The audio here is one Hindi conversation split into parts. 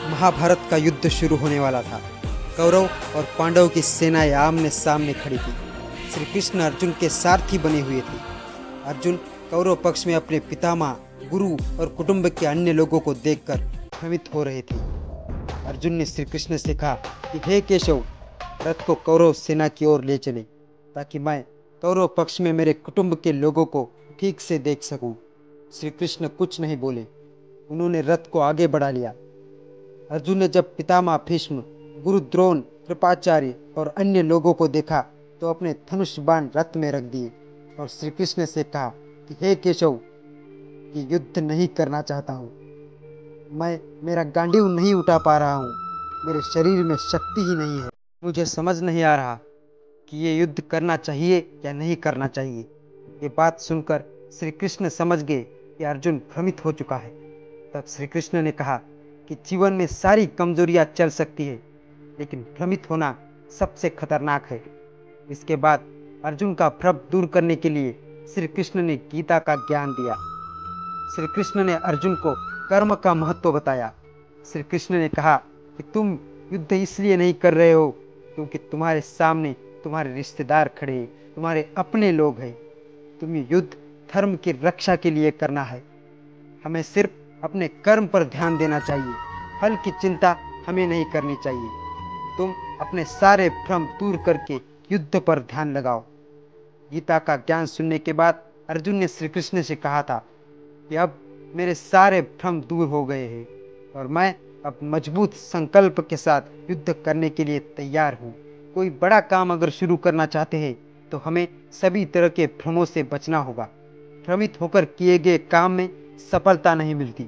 महाभारत का युद्ध शुरू होने वाला था। कौरव और पांडव की सेनाएं आमने सामने खड़ी थी। श्री कृष्ण अर्जुन के सारथी बने हुए थे। अर्जुन कौरव पक्ष में अपने पितामह, गुरु और कुटुंब के अन्य लोगों को देखकर भ्रमित हो रहे थे। अर्जुन ने श्री कृष्ण से कहा कि हे केशव, रथ को कौरव सेना की ओर ले चले ताकि मैं कौरव पक्ष में मेरे कुटुंब के लोगों को ठीक से देख सकूं। श्री कृष्ण कुछ नहीं बोले, उन्होंने रथ को आगे बढ़ा लिया। अर्जुन ने जब पितामह भीष्म, गुरु द्रोण, कृपाचार्य और अन्य लोगों को देखा तो अपने धनुष बाण रथ में रख दिए और श्री कृष्ण से कहा कि हे केशव, कि युद्ध नहीं करना चाहता हूँ। मैं मेरा गांडीव नहीं उठा पा रहा हूँ, मेरे शरीर में शक्ति ही नहीं है। मुझे समझ नहीं आ रहा कि ये युद्ध करना चाहिए या नहीं करना चाहिए। ये बात सुनकर श्री कृष्ण समझ गए कि अर्जुन भ्रमित हो चुका है। तब श्री कृष्ण ने कहा कि जीवन में सारी कमजोरियां चल सकती है, लेकिन भ्रमित होना सबसे खतरनाक है। इसके बाद अर्जुन का भ्रम दूर करने के लिए श्री कृष्ण ने गीता का ज्ञान दिया। श्री कृष्ण ने अर्जुन को कर्म का महत्व बताया। श्री कृष्ण ने कहा कि तुम युद्ध इसलिए नहीं कर रहे हो क्योंकि तुम्हारे सामने तुम्हारे रिश्तेदार खड़े हैं, तुम्हारे अपने लोग हैं। तुम्हें युद्ध धर्म की रक्षा के लिए करना है। हमें सिर्फ अपने कर्म पर ध्यान देना चाहिए, फल की चिंता हमें नहीं करनी चाहिए। तुम अपने सारे भ्रम दूर करके युद्ध पर ध्यान लगाओ। गीता का ज्ञान सुनने के बाद अर्जुन ने श्री कृष्ण से कहा था कि अब मेरे सारे भ्रम दूर हो गए हैं और मैं अब मजबूत संकल्प के साथ युद्ध करने के लिए तैयार हूँ। कोई बड़ा काम अगर शुरू करना चाहते हैं तो हमें सभी तरह के भ्रमों से बचना होगा। भ्रमित होकर किए गए काम में सफलता नहीं मिलती।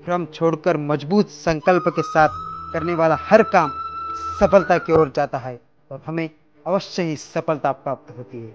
भ्रम छोड़कर मजबूत संकल्प के साथ करने वाला हर काम सफलता की ओर जाता है और हमें अवश्य ही सफलता प्राप्त होती है।